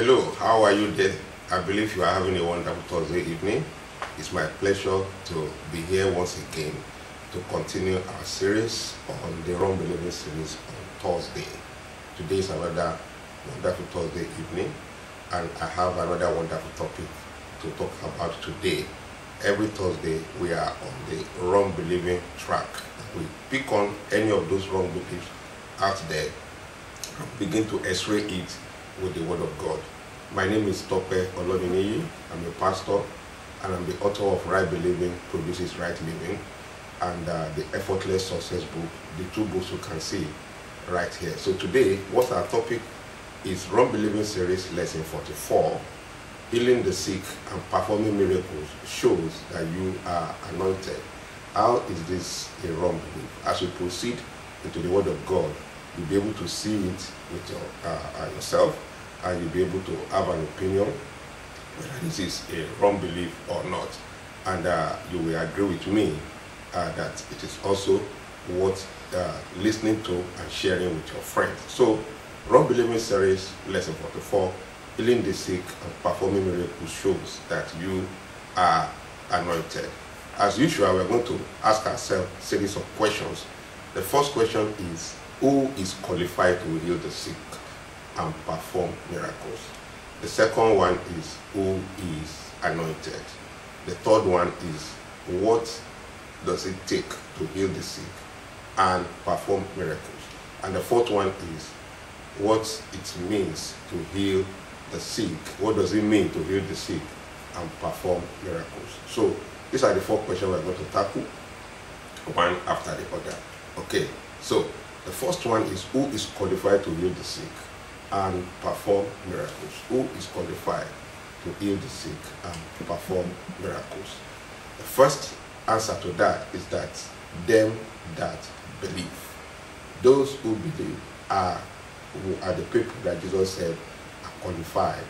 Hello, how are you there? I believe you are having a wonderful Thursday evening. It's my pleasure to be here once again to continue our series on the Wrong Believing series on Thursday. Today is another wonderful Thursday evening, and I have another wonderful topic to talk about today. Every Thursday we are on the wrong believing track. We pick on any of those wrong beliefs out there and begin to x-ray it with the Word of God. My name is Tope Olodiniyi. I'm a pastor and I'm the author of Right Believing Produces Right Living and the Effortless Success book, the two books you can see right here. So today, what our topic is Wrong Believing series lesson 44. Healing the sick and performing miracles shows that you are anointed. How is this a wrong belief? As you proceed into the Word of God, you'll be able to see it with yourself, and you'll be able to have an opinion whether this is a wrong belief or not. And you will agree with me that it is also worth listening to and sharing with your friends. So, Wrong Believing series lesson 44. Healing the sick and performing miracles shows that you are anointed. As usual, we're going to ask ourselves a series of questions. The first question is, who is qualified to heal the sick and perform miracles? The second one is, who is anointed? The third one is, what does it take to heal the sick and perform miracles? And the fourth one is, what it means to heal the sick. What does it mean to heal the sick and perform miracles? So these are the four questions we're going to tackle one after the other. Okay, so the first one is, who is qualified to heal the sick and perform miracles? Who is qualified to heal the sick and perform miracles? The first answer to that is that them that believe. Those who believe are the people that Jesus said qualified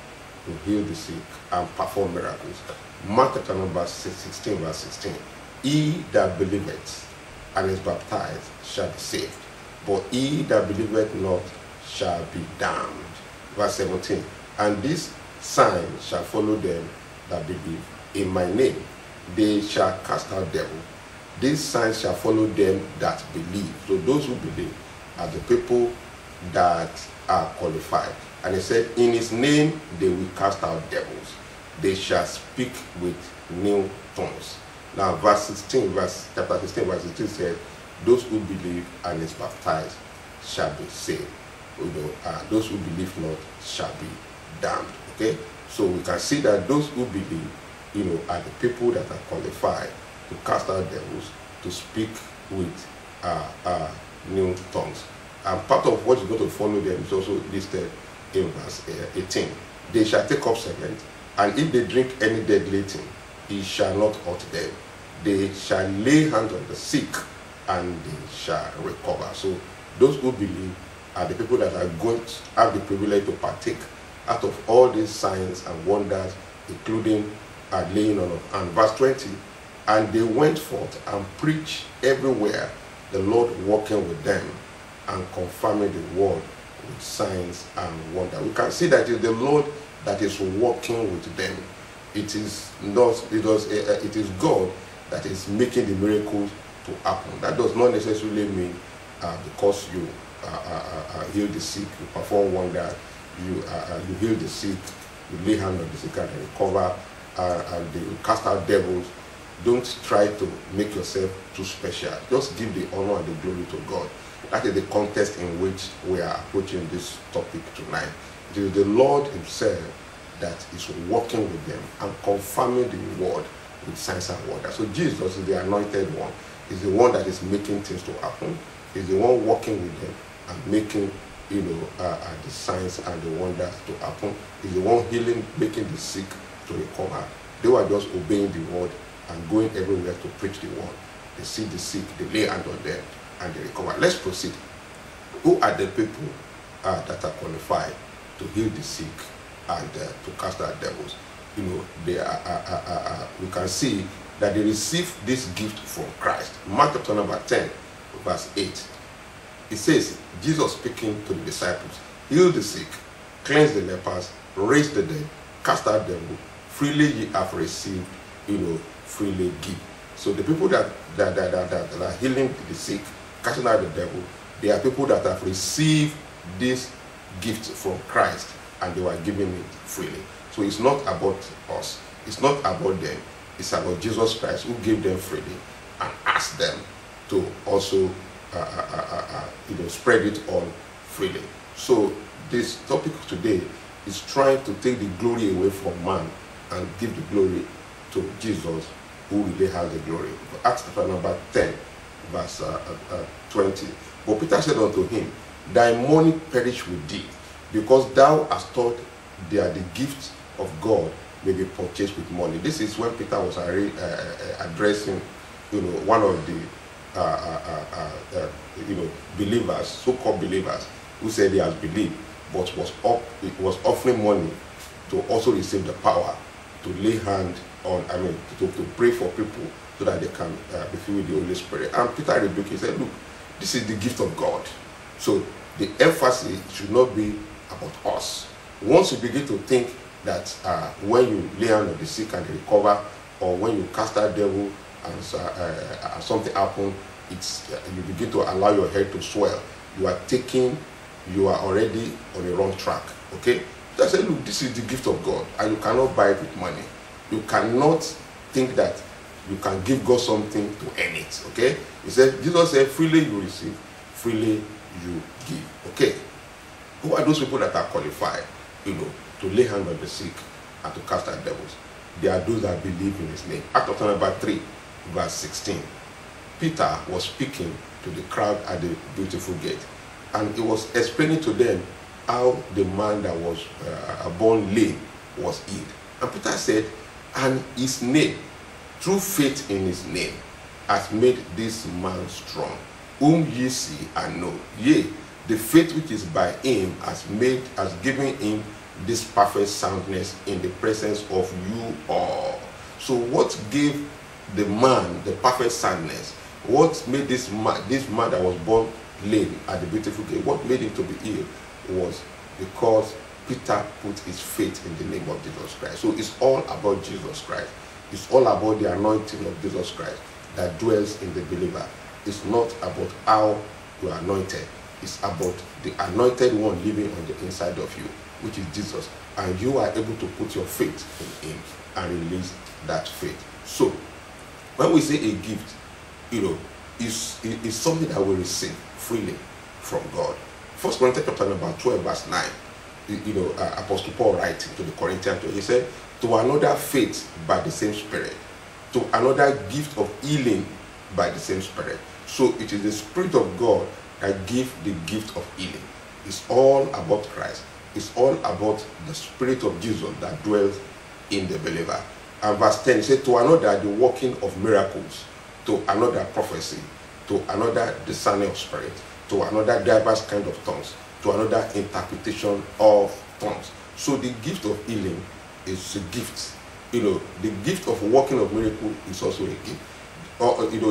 to heal the sick and perform miracles. Mark chapter number 16 verse 16. He that believeth and is baptized shall be saved, but he that believeth not shall be damned. Verse 17. And this sign shall follow them that believe. In my name they shall cast out devils. This sign shall follow them that believe. So those who believe are the people that are qualified. And he said, in his name they will cast out devils. They shall speak with new tongues. Now verse 16, chapter 16, verse 16 says, those who believe and is baptized shall be saved. Those who believe not shall be damned. Okay? So we can see that those who believe, are the people that are qualified to cast out devils, to speak with new tongues. And part of what is going to follow them is also listed in verse 18. They shall take up serpents, and if they drink any deadly thing, it shall not hurt them. They shall lay hands on the sick, and they shall recover. So those who believe are the people that are going to have the privilege to partake out of all these signs and wonders, including laying on. And verse 20, and they went forth and preached everywhere, the Lord working with them and confirming the word with signs and wonder. We can see that it is the Lord that is working with them. It is God that is making the miracles to happen. That does not necessarily mean because you heal the sick, you perform wonders, you heal the sick, you lay hands on the sick and recover, and you cast out devils. Don't try to make yourself too special. Just give the honor and the glory to God. That is the context in which we are approaching this topic tonight. It is the Lord himself that is working with them and confirming the word with signs and wonders. So Jesus is the anointed one. He's the one that is making things to happen. He's the one working with them and making the signs and the wonders to happen. He's the one healing, making the sick to recover. They were just obeying the word and going everywhere to preach the word. They see the sick, they lay hands on them, and they recover. Let's proceed. Who are the people that are qualified to heal the sick and to cast out devils? They are. We can see that they receive this gift from Christ. Mark chapter number 10, verse 8. It says, Jesus speaking to the disciples, heal the sick, cleanse the lepers, raise the dead, cast out devil, freely ye have received, freely give. So the people that are healing the sick, casting out the devil, they are people that have received this gift from Christ and they were giving it freely. So it's not about us, it's not about them, it's about Jesus Christ who gave them freely and asked them to also spread it on freely. So this topic today is trying to take the glory away from man and give the glory to Jesus, who really has the glory. Acts chapter number 10, verse 20. But Peter said unto him, thy money perish with thee, because thou hast thought they are the gifts of God may be purchased with money. This is when Peter was addressing, one of the believers, so-called believers, who said he has believed, but was offering money to also receive the power to lay hand on, to pray for people so that they can be filled with the Holy Spirit. And Peter rebuked, he said, look, this is the gift of God. So the emphasis should not be about us. Once you begin to think that when you lay hand on the sick and they recover, or when you cast out devil and something happens, you begin to allow your head to swell. You are already on the wrong track. Okay? So I said, look, this is the gift of God, and you cannot buy it with money. You cannot think that you can give God something to earn it. Okay? He said, Jesus said, freely you receive, freely you give. Okay? Who are those people that are qualified, to lay hand on the sick and to cast out devils? They are those that believe in his name. Acts chapter number 3, verse 16. Peter was speaking to the crowd at the beautiful gate, and he was explaining to them how the man that was born lame was healed. And Peter said, and his name, through faith in his name, has made this man strong, whom ye see and know. Yea, the faith which is by him has given him this perfect soundness in the presence of you all. So what gave the man the perfect soundness? What made this man that was born lame at the beautiful gate, what made him to be healed was because Peter put his faith in the name of Jesus Christ. So it's all about Jesus Christ. It's all about the anointing of Jesus Christ that dwells in the believer. It's not about how you are anointed. It's about the anointed one living on the inside of you, which is Jesus. And you are able to put your faith in him and release that faith. So when we say a gift, is something that we receive freely from God. 1 Corinthians chapter number 12, verse 9. Apostle Paul writing to the Corinthians, he said, to another faith by the same Spirit, to another gift of healing by the same Spirit. So it is the Spirit of God that gives the gift of healing. It's all about Christ. It's all about the Spirit of Jesus that dwells in the believer. And verse 10, he said, to another the working of miracles, to another prophecy, to another discerning of spirit, to another diverse kind of tongues, to another interpretation of tongues. So the gift of healing is a gift. The gift of working of miracle is also a gift.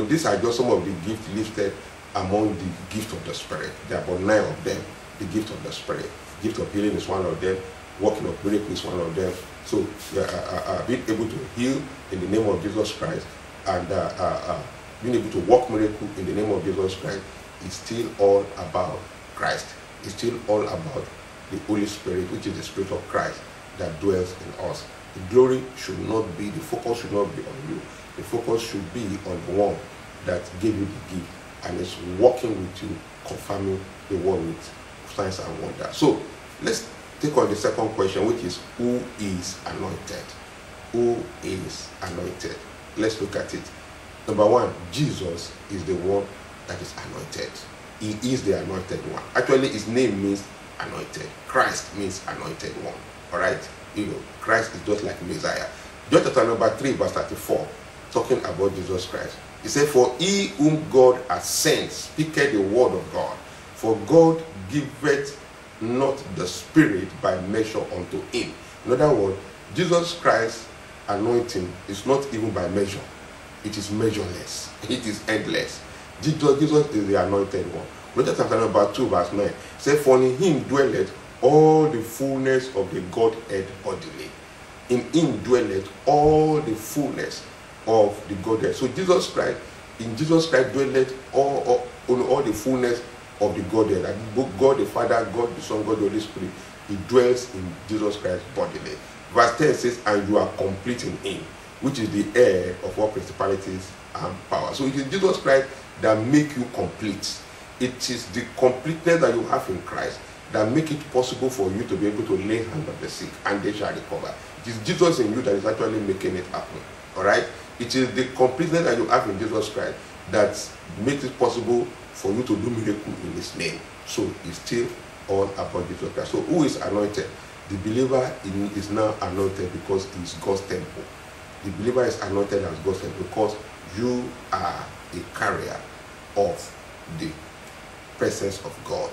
These are just some of the gifts listed among the gift of the Spirit. There are about 9 of them. The gift of the Spirit. Gift of healing is one of them. Working of miracle is one of them. So being able to heal in the name of Jesus Christ and being able to work miracle in the name of Jesus Christ is still all about Christ. It's still all about the Holy Spirit, which is the Spirit of Christ that dwells in us. The glory should not be, the focus should not be on you. The focus should be on the one that gave you the gift and is working with you, confirming the word with signs and wonders. So let's take on the second question, which is, who is anointed? Who is anointed? Let's look at it. Number one, Jesus is the one that is anointed. He is the anointed one. Actually, his name means anointed. Christ means anointed one. All right? Christ is just like Messiah. John chapter number 3, verse 34, talking about Jesus Christ. He said, for he whom God has sent speaketh the word of God. For God giveth not the Spirit by measure unto him. In other words, Jesus Christ's anointing is not even by measure. It is measureless. It is endless. Jesus is the anointed one. Look at chapter number 2, verse 9. Say, for in him dwelleth all the fullness of the Godhead bodily. In him dwelleth all the fullness of the Godhead. So Jesus Christ, in Jesus Christ dwelleth all the fullness of the Godhead. Like God the Father, God the Son, God the Holy Spirit, he dwells in Jesus Christ bodily. Verse 10 says, and you are complete in him, which is the heir of all principalities and power. So it is Jesus Christ that make you complete. It is the completeness that you have in Christ that make it possible for you to be able to lay hands on the sick and they shall recover. It is Jesus in you that is actually making it happen. Alright? It is the completeness that you have in Jesus Christ that makes it possible for you to do miracle in his name. So it's still all about Jesus Christ. So who is anointed? The believer is now anointed because he is God's temple. The believer is anointed as God's temple because you are a carrier of the presence of God.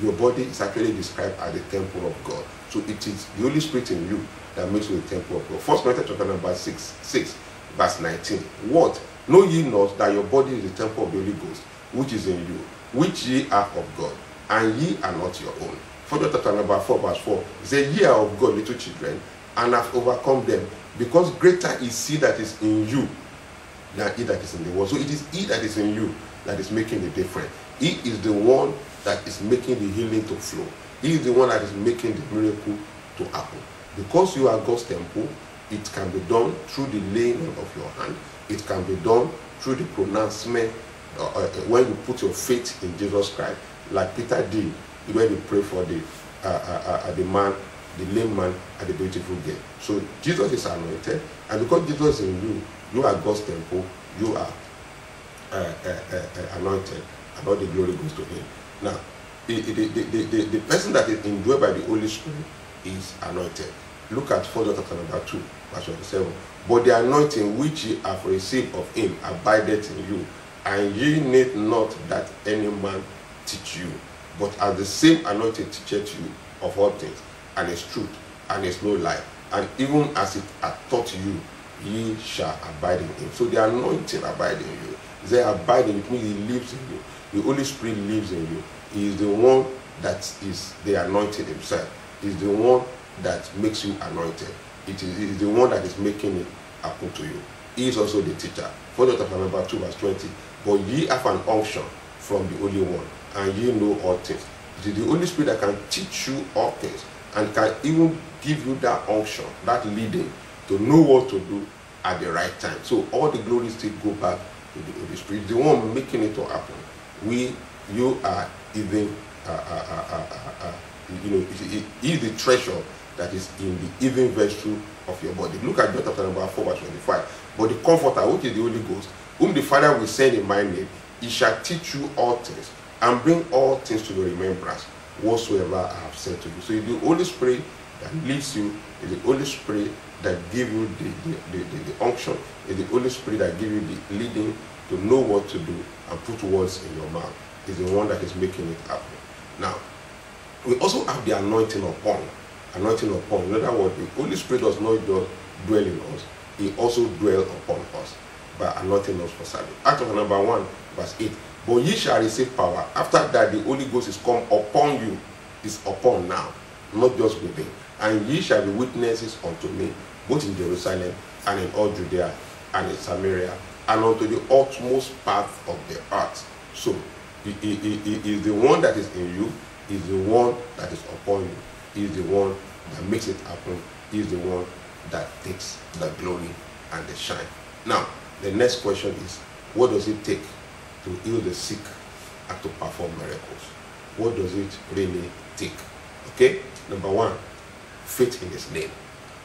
Your body is actually described as the temple of God. So it is the Holy Spirit in you that makes you a temple of God. 1 Corinthians chapter number 6, verse 19. What? Know ye not that your body is the temple of the Holy Ghost, which is in you, which ye are of God, and ye are not your own. 1 John chapter number 4, verse 4. It says, ye are of God, little children, and have overcome them, because greater is he that is in you than he that is in the world. So it is he that is in you that is making the difference. He is the one that is making the healing to flow. He is the one that is making the miracle to happen. Because you are God's temple, it can be done through the laying on of your hand. It can be done through the pronouncement when you put your faith in Jesus Christ, like Peter did when he prayed for the lame man and the beautiful girl. So Jesus is anointed, and because Jesus is in you, you are God's temple, you are anointed, and all the glory goes to him. Now, the person that is indwelt by the Holy Spirit is anointed. Look at 1 John chapter number 2, verse 27. But the anointing which ye have received of him abideth in you, and ye need not that any man teach you, but as the same anointing teacheth you of all things, and is truth, and is no lie, and even as it hath taught you, ye shall abide in him. So the anointing abide in you. They abide in you, it means he lives in you. The Holy Spirit lives in you. He is the one that is the anointed himself. He is the one that makes you anointed. It is the one that is making it happen to you. He is also the teacher. 1 John chapter number 2, verse 20. But ye have an unction from the Holy One, and ye know all things. It is the Holy Spirit that can teach you all things, and can even give you that unction, that leading to know what to do at the right time. So all the glory still go back to the Holy Spirit, the one making it to happen. You are even, he is the treasure that is in the even vessel of your body. Look at John chapter number 4, verse 25. But the Comforter, which is the Holy Ghost, whom the Father will send in my name, he shall teach you all things, and bring all things to your remembrance, whatsoever I have said to you. So it's the Holy Spirit that leads you, it's the Holy Spirit that gives you the unction, it's the Holy Spirit that gives you the leading to know what to do and put words in your mouth. Is the one that is making it happen. Now, we also have the anointing upon. Anointing upon. In other words, the Holy Spirit does not just dwell in us, he also dwells upon us by anointing us for service. Acts chapter number 1, verse 8. But ye shall receive power. After that, the Holy Ghost is come upon you. Is upon now, not just within. And ye shall be witnesses unto me, both in Jerusalem and in all Judea and in Samaria, and unto the utmost part of the earth. So, he is the one that is in you, he is the one that is upon you, he is the one that makes it happen, he is the one that takes the glory and the shine. Now, the next question is, what does it take to heal the sick and to perform miracles? What does it really take? Okay, number 1, faith in his name.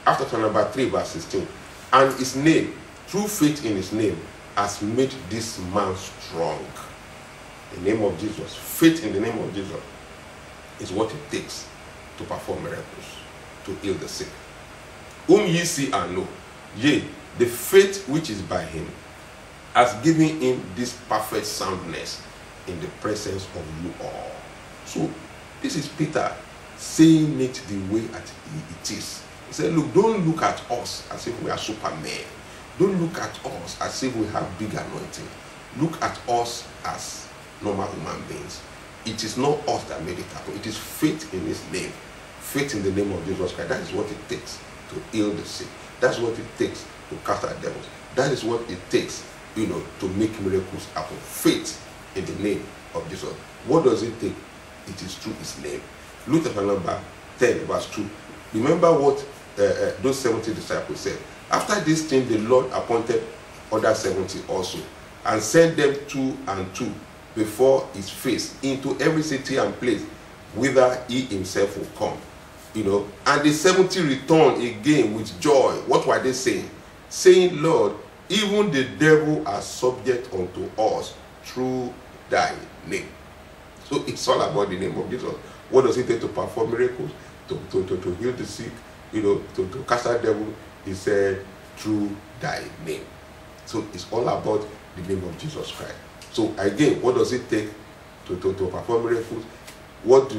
After chapter number 3, verse 16, and his name, through faith in his name, has made this man strong. The name of Jesus, faith in the name of Jesus is what it takes to perform miracles, to heal the sick. Whom ye see and know, yea, the faith which is by him has given him this perfect soundness in the presence of you all. So this is Peter saying it the way that it is. He said, look, don't look at us as if we are supermen. Don't look at us as if we have big anointing. Look at us as normal human beings. It is not us that made it happen. It is faith in his name Faith in the name of Jesus Christ. That is what it takes to heal the sick. That's what it takes to cast out devils. That is what it takes, to make miracles happen. Faith in the name of Jesus. What does it take? It is through his name. Luke chapter number 10, verse 2. Remember what those 70 disciples said. After this thing, the Lord appointed other 70 also, and sent them 2 and 2 before his face into every city and place whither he himself will come. And the 70 returned again with joy. What were they saying? Saying, Lord, even the devil are subject unto us through thy name. So it's all about the name of Jesus. What does it take to perform miracles? To heal the sick, to cast out devil? He said, through thy name. So it's all about the name of Jesus Christ. So again, what does it take to perform miracles? What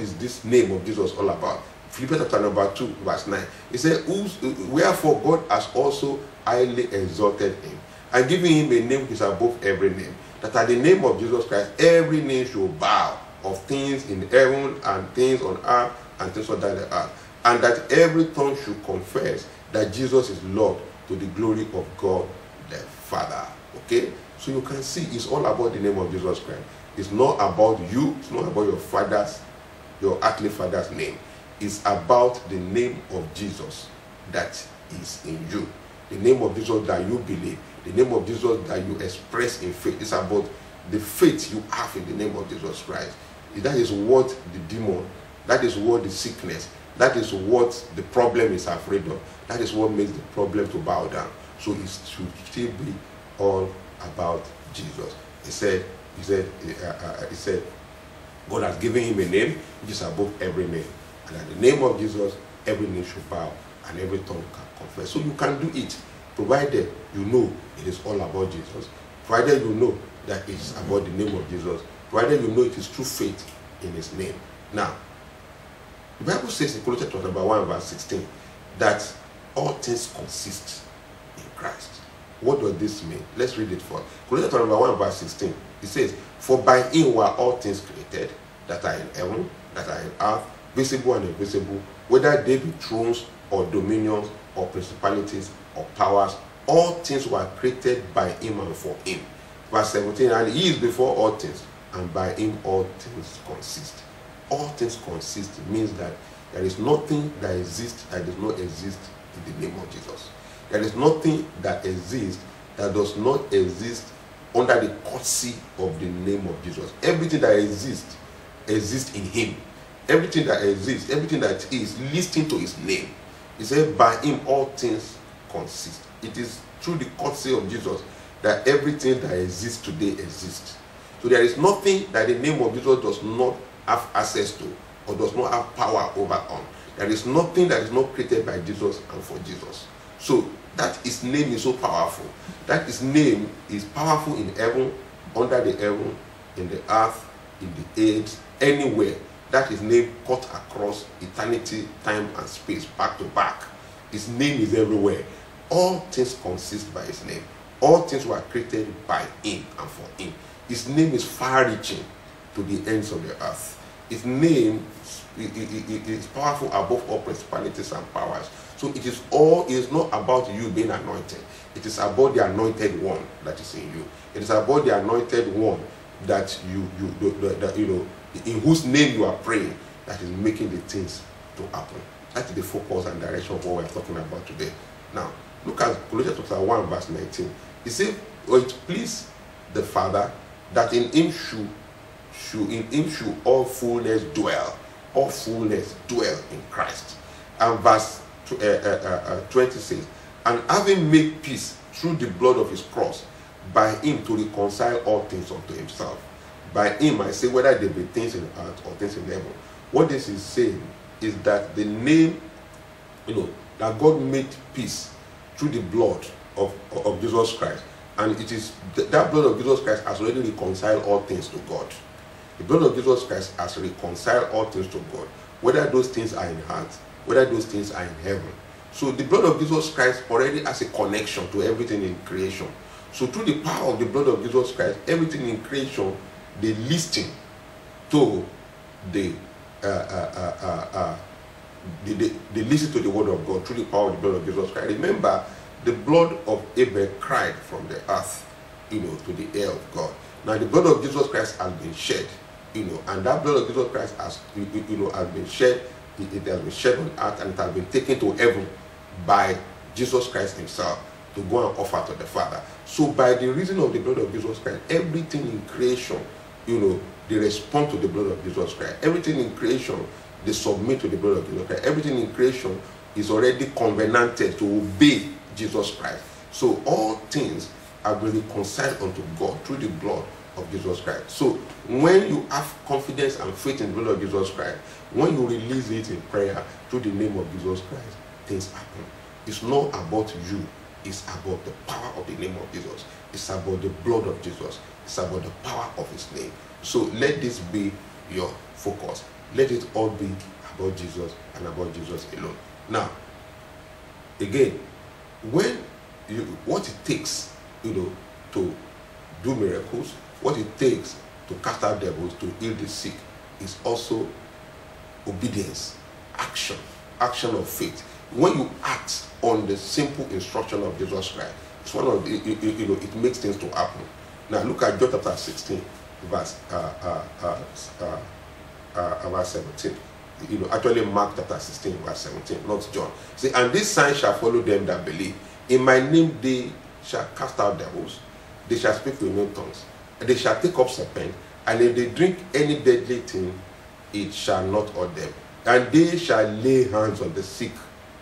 is this name of Jesus all about? Philippians chapter number 2, verse 9. It says, wherefore God has also highly exalted him, and given him a name which is above every name, that at the name of Jesus Christ every name should bow, of things in heaven and things on earth and things under the earth, and that every tongue should confess that Jesus is Lord, to the glory of God the Father. Okay? So you can see it's all about the name of Jesus Christ. It's not about you. It's not about your earthly father's name. It's about the name of Jesus that is in you. The name of Jesus that you believe. The name of Jesus that you express in faith. It's about the faith you have in the name of Jesus Christ. That is what the demon, that is what the sickness, that is what the problem is afraid of. That is what makes the problem to bow down. So it should still be all about Jesus. He said, God has given him a name which is above every name. And at the name of Jesus, every knee should bow and every tongue can confess. So you can do it, provided you know it is all about Jesus. Provided you know that it is about the name of Jesus. Provided you know it is through faith in his name. Now, the Bible says in Colossians chapter 1, verse 16, that all things consist in Christ. What does this mean? Let's read it first. Colossians chapter 1, verse 16. It says, for by him were all things created, that are in heaven, that are in earth, visible and invisible, whether they be thrones or dominions or principalities or powers, all things were created by him and for him. Verse 17, and he is before all things, and by him all things consist. All things consist means that there is nothing that exists that does not exist in the name of Jesus. There is nothing that exists that does not exist under the courtesy of the name of Jesus. Everything that exists in him. Everything that exists, everything that is listening to his name. He said, by him all things consist. It is through the courtesy of Jesus that everything that exists today exists. So there is nothing that the name of Jesus does not have access to or does not have power over on. There is nothing that is not created by Jesus and for Jesus. So that his name is so powerful. That his name is powerful in heaven, under the heaven, in the earth, in the age, anywhere. That his name cut across eternity, time and space, back to back. His name is everywhere. All things consist by his name. All things were created by him and for him. His name is far-reaching to the ends of the earth. His name is powerful above all principalities and powers. So it is not about you being anointed. It is about the anointed one that is in you. It is about the anointed one that in whose name you are praying, that is making the things to happen. That is the focus and direction of what we are talking about today. Now, look at Colossians chapter 1, verse 19. He said, "For it pleased the Father that in him should all fullness dwell." All fullness dwell in Christ. And verse 20 says, "And having made peace through the blood of his cross, by him to reconcile all things unto himself." By him, I say, whether they be things in earth or things in heaven. What this is saying is that the name, that God made peace through the blood of Jesus Christ. And it is that blood of Jesus Christ has already reconciled all things to God. The blood of Jesus Christ has reconciled all things to God, whether those things are in earth, whether those things are in heaven. So the blood of Jesus Christ already has a connection to everything in creation. So through the power of the blood of Jesus Christ, everything in creation, they listen to the they listen to the word of God through the power of the blood of Jesus Christ. Remember, the blood of Abel cried from the earth, to the ear of God. Now the blood of Jesus Christ has been shed, and that blood of Jesus Christ has, has been shed. It has been shed on earth, and it has been taken to heaven by Jesus Christ himself to go and offer to the Father. So by the reason of the blood of Jesus Christ, everything in creation, they respond to the blood of Jesus Christ. Everything in creation, they submit to the blood of Jesus Christ. Everything in creation is already covenanted to obey Jesus Christ. So all things have been reconciled unto God through the blood of Jesus Christ. So when you have confidence and faith in the blood of Jesus Christ, when you release it in prayer through the name of Jesus Christ, things happen. It's not about you. It's about the power of the name of Jesus. It's about the blood of Jesus. It's about the power of his name. So let this be your focus. Let it all be about Jesus and about Jesus alone. Now, again, what it takes, to do miracles, what it takes to cast out devils, to heal the sick, is also obedience, action of faith. When you act on the simple instruction of Jesus Christ, it's one of the, it makes things to happen. Now look at John chapter 16, verse 17. Actually Mark chapter 16, verse 17, not John. See, and this sign shall follow them that believe. In my name they shall cast out devils, they shall speak with new tongues, and they shall take up serpents, and if they drink any deadly thing, it shall not hurt them. And they shall lay hands on the sick,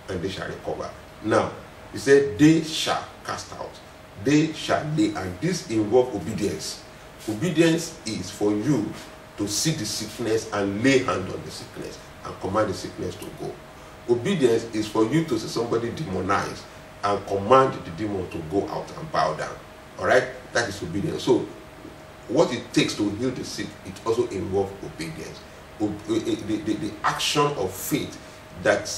and they shall recover. Now, he said, they shall cast out, they shall lay, and this involves obedience. Obedience is for you to see the sickness and lay hand on the sickness and command the sickness to go. Obedience is for you to see somebody demonized and command the demon to go out and bow down. All right, that is obedience. So what it takes to heal the sick, it also involves obedience. The action of faith that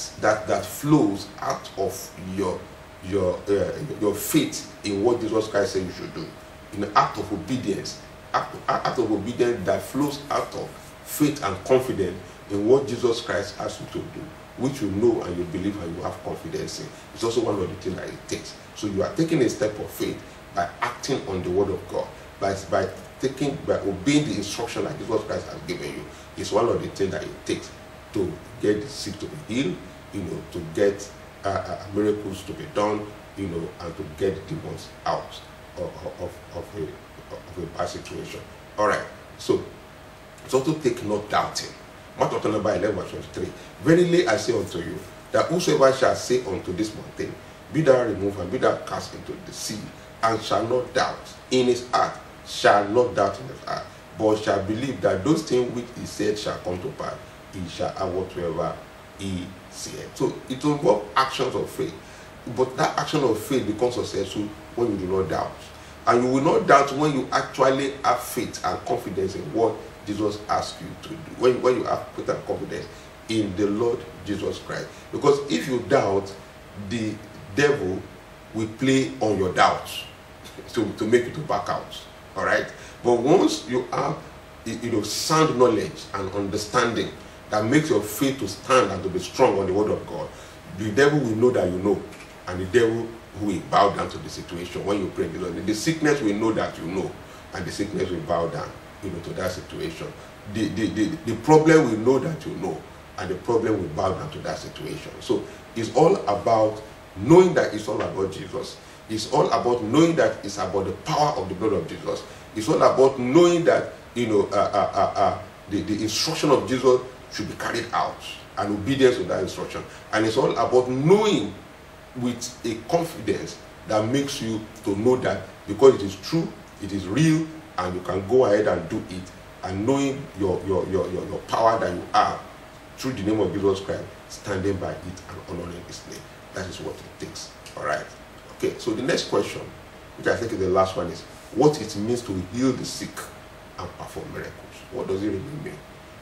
flows out of your faith in what Jesus Christ said you should do. In an act of obedience, act of obedience that flows out of faith and confidence in what Jesus Christ asked you to do, which you know and you believe and you have confidence in. It's also one of the things that it takes. So you are taking a step of faith by acting on the word of God, by obeying the instruction that Jesus Christ has given you. It's one of the things that it takes to get the sick to be healed, to get miracles to be done, and to get the demons out of a bad situation. All right. So it's also take not doubting. Matthew 11 verse 23. Verily I say unto you, that whosoever shall say unto this mountain, be thou removed and be thou cast into the sea, and shall not doubt in his heart, shall not doubt in his heart, but shall believe that those things which he said shall come to pass, he shall have whatsoever he said. So it involves actions of faith. But that action of faith becomes successful when you do not doubt. And you will not doubt when you actually have faith and confidence in what Jesus asks you to do. When you have faith and confidence in the Lord Jesus Christ. Because if you doubt, the devil will play on your doubts to make you to back out. All right? But once you have sound knowledge and understanding that makes your faith to stand and to be strong on the word of God, the devil will know that you know, and the devil will bow down to the situation when you pray. The sickness will know that you know, and the sickness will bow down to that situation. The problem will know that you know, and the problem will bow down to that situation. So it's all about knowing that it's all about Jesus. It's all about knowing that it's about the power of the blood of Jesus. It's all about knowing that the instruction of Jesus should be carried out, and obedience to that instruction. And it's all about knowing with a confidence that makes you to know that because it is true, it is real, and you can go ahead and do it, and knowing your power that you have through the name of Jesus Christ, standing by it and honoring his name. That is what it takes. All right. Okay, so the next question, which I think is the last one, is what it means to heal the sick and perform miracles. What does it really mean?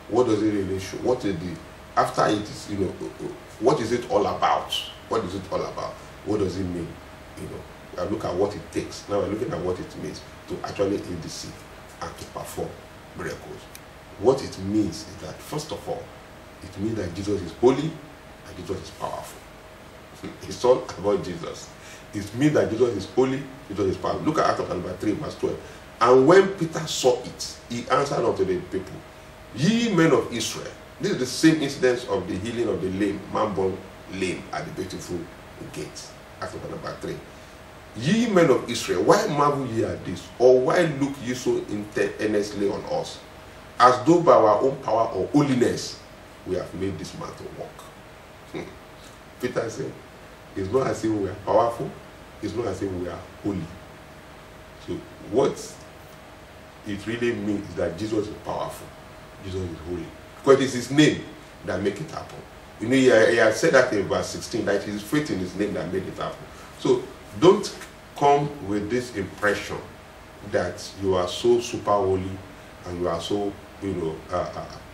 What does it really show? What is the, after it is, what is it all about? What is it all about? What does it mean? I look at what it takes. Now we're looking at what it means to actually heal the sick and to perform miracles. What it means is that, first of all, It means that Jesus is holy and Jesus is powerful. It's all about Jesus. It means that Jesus is holy, Jesus is powerful. Look at Acts chapter 3, verse 12. And when Peter saw it, he answered unto the people, ye men of Israel. This is the same incident of the healing of the lame, man born lame at the beautiful gate. Acts chapter 3. Ye men of Israel, why marvel ye at this? Or why look ye so earnestly on us? As though by our own power or holiness we have made this man to walk. Peter said, it's not as if we are powerful, it's not as if we are holy. So what it really means is that Jesus is powerful, Jesus is holy. Because it's his name that makes it happen. You know, he has said that in verse 16, that it is faith in his name that made it happen. So don't come with this impression that you are so super holy and you are so,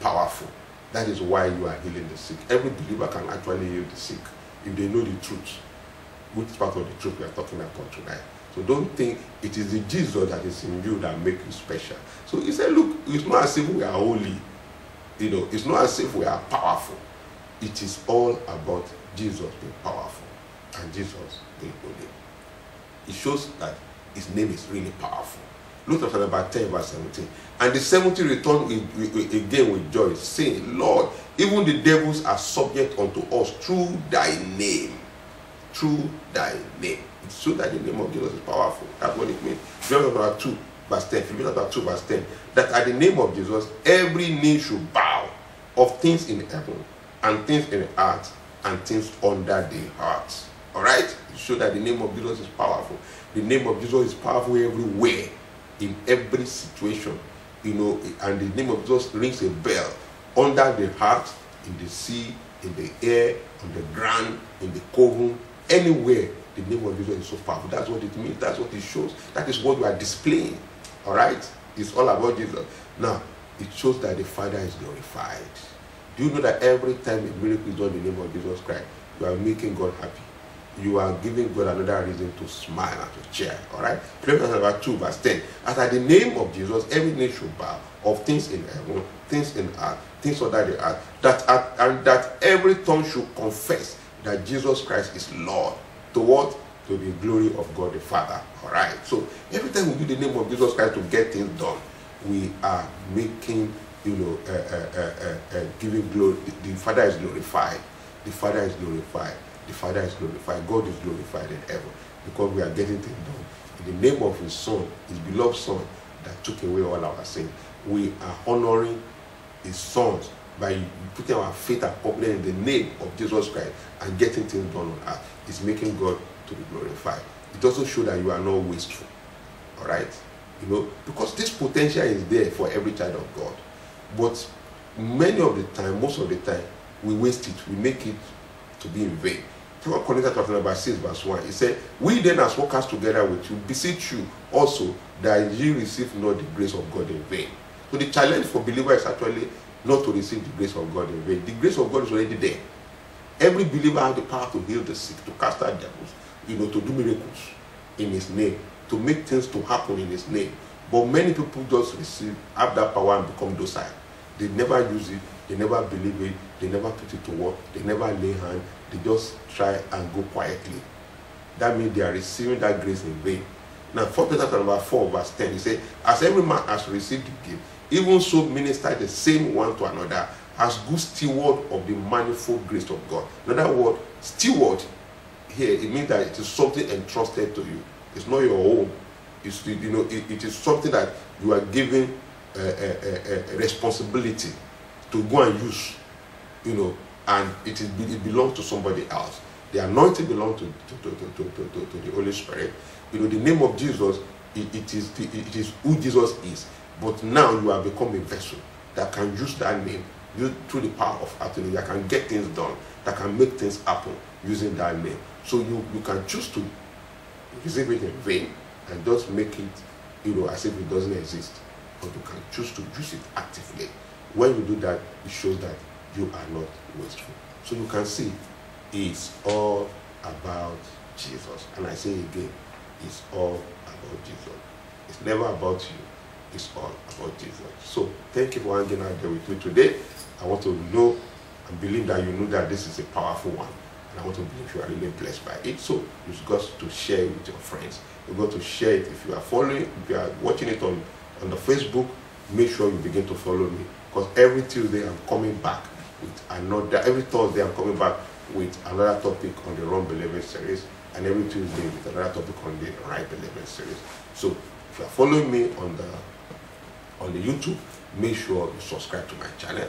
powerful. That is why you are healing the sick. Every believer can actually heal the sick if they know the truth, which part of the truth we are talking about tonight. So don't think it is the Jesus that is in you that makes you special. So he said, look, it's not as if we are holy. It's not as if we are powerful. It is all about Jesus being powerful and Jesus being holy. It shows that his name is really powerful. Look at about 10 verse 17. And the 70 returned again with joy, saying, Lord, even the devils are subject unto us through thy name. Through thy name. It shows that the name of Jesus is powerful. That's what it means. Philippians chapter 2 verse 10. Philippians chapter 2 verse 10. That at the name of Jesus, every knee should bow, of things in heaven, and things in the earth, and things under the earth. Alright? It shows that the name of Jesus is powerful. The name of Jesus is powerful everywhere, in every situation. And the name of Jesus rings a bell under the earth, in the sea, in the air, on the ground, in the coven, anywhere. The name of Jesus is so powerful. That's what it means. That's what it shows. That is what we are displaying. Alright? It's all about Jesus. Now, it shows that the Father is glorified. Do you know that every time a miracle is done in the name of Jesus Christ, you are making God happy? You are giving God another reason to smile and to cheer. Alright? Philippians 2 verse 10. As at the name of Jesus, every knee should bow, of things in heaven, things in earth, things under the earth, and that every tongue should confess that Jesus Christ is Lord. To what? To the glory of God the Father. Alright? So every time we do the name of Jesus Christ to get things done, we are making, giving glory. The Father is glorified. The Father is glorified. The Father is glorified. God is glorified in heaven because we are getting things done. In the name of his Son, his beloved Son, that took away all our sin. We are honoring his sons by putting our faith and confidence in the name of Jesus Christ and getting things done on earth. It's making God to be glorified. It also shows that you are not wasteful. Alright? Because this potential is there for every child of God. But many of the time, most of the time, we waste it. We make it to be in vain. 2 Corinthians chapter number 6 verse 1. It said, we then as workers together with you, beseech you also that ye receive not the grace of God in vain. So the challenge for believers is actually not to receive the grace of God in vain. The grace of God is already there. Every believer has the power to heal the sick, to cast out devils, to do miracles in his name, to make things to happen in his name. But many people just have that power and become docile. They never use it, they never believe it, they never put it to work, they never lay hand, they just try and go quietly. That means they are receiving that grace in vain. Now, 1 Peter chapter 4 verse 10, he says, as every man has received the gift, even so minister the same one to another, as good steward of the manifold grace of God. In other words, steward here, it means that it is something entrusted to you. It's not your own. It's, it is something that you are given a responsibility to go and use, and it belongs to somebody else. The anointing belongs to the Holy Spirit. The name of Jesus, it is who Jesus is. But now you have become a vessel that can use that name through the power of authority, that can get things done, that can make things happen using that name. So you can choose to receive it in vain and just make it, as if it doesn't exist. But you can choose to use it actively. When you do that, it shows that you are not wasteful. So you can see, it's all about Jesus. And I say again, it's all about Jesus. It's never about you. It's all about Jesus. So thank you for hanging out there with me today. I want to know and believe that you know that this is a powerful one. And I want to believe you are really blessed by it. So you've got to share it with your friends. You've got to share it. If you are following, if you are watching it on the Facebook, make sure you begin to follow me. Because every Tuesday I'm coming back with another, every Thursday I'm coming back with another topic on the Wrong Believing series, and every Tuesday with another topic on the Right Believing series. So if you are following me on the YouTube, make sure you subscribe to my channel,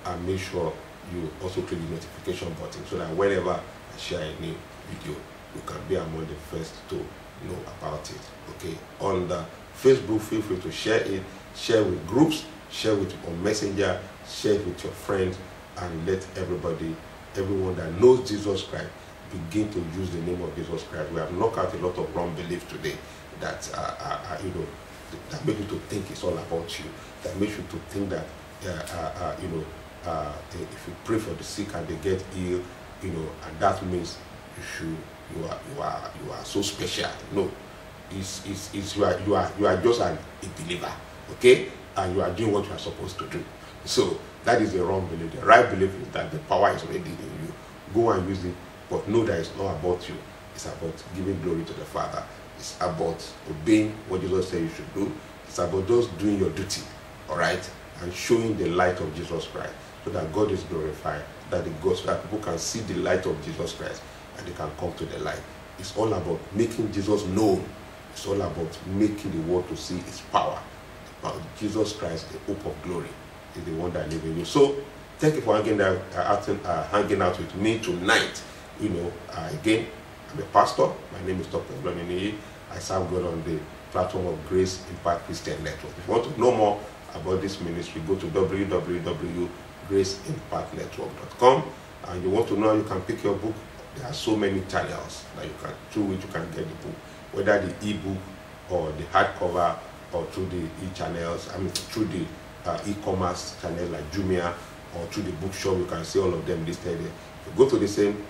and make sure you also click the notification button so that whenever I share a new video, you can be among the first to know about it. Okay, on the Facebook, feel free to share it, share with groups, share with on Messenger, share it with your friends, and let everyone that knows Jesus Christ begin to use the name of Jesus Christ. We have knocked out a lot of wrong beliefs today that that make you to think it's all about you, that makes you to think that if you pray for the sick and they get ill, and that means you are so special. No, you are just a believer, okay, and you are doing what you are supposed to do. So that is the wrong belief. The right belief is that the power is already in you. Go and use it, but know that it's not about you. It's about giving glory to the Father. It's about obeying what Jesus said you should do. It's about just doing your duty, all right, and showing the light of Jesus Christ, so that God is glorified, that so that people can see the light of Jesus Christ and they can come to the light. It's all about making Jesus known. It's all about making the world to see His power. About Jesus Christ, the hope of glory, is the one that lives in you. So thank you for hanging out with me tonight. Again, I'm a pastor. My name is Dr. Oloniniyi. I serve God on the platform of Grace Impact Christian Network. If you want to know more about this ministry, go to www.graceimpactnetwork.com, and you want to know how you can pick your book. There are so many channels that through which you can get the book, whether the ebook or the hardcover, or through the e-channels, through the e-commerce channel like Jumia, or through the bookshop. You can see all of them listed there. If you go to the same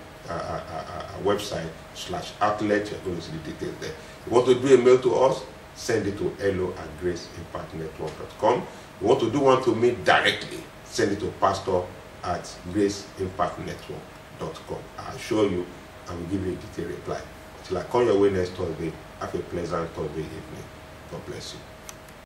website /outlet, you're going to see the details there. If you want to do a mail to us, send it to hello@graceimpactnetwork.com. You want to do one to me directly, send it to pastor@graceimpactnetwork.com. I'll show you and will give you a detailed reply. Until I come your way next Thursday, have a pleasant Thursday evening. God bless you.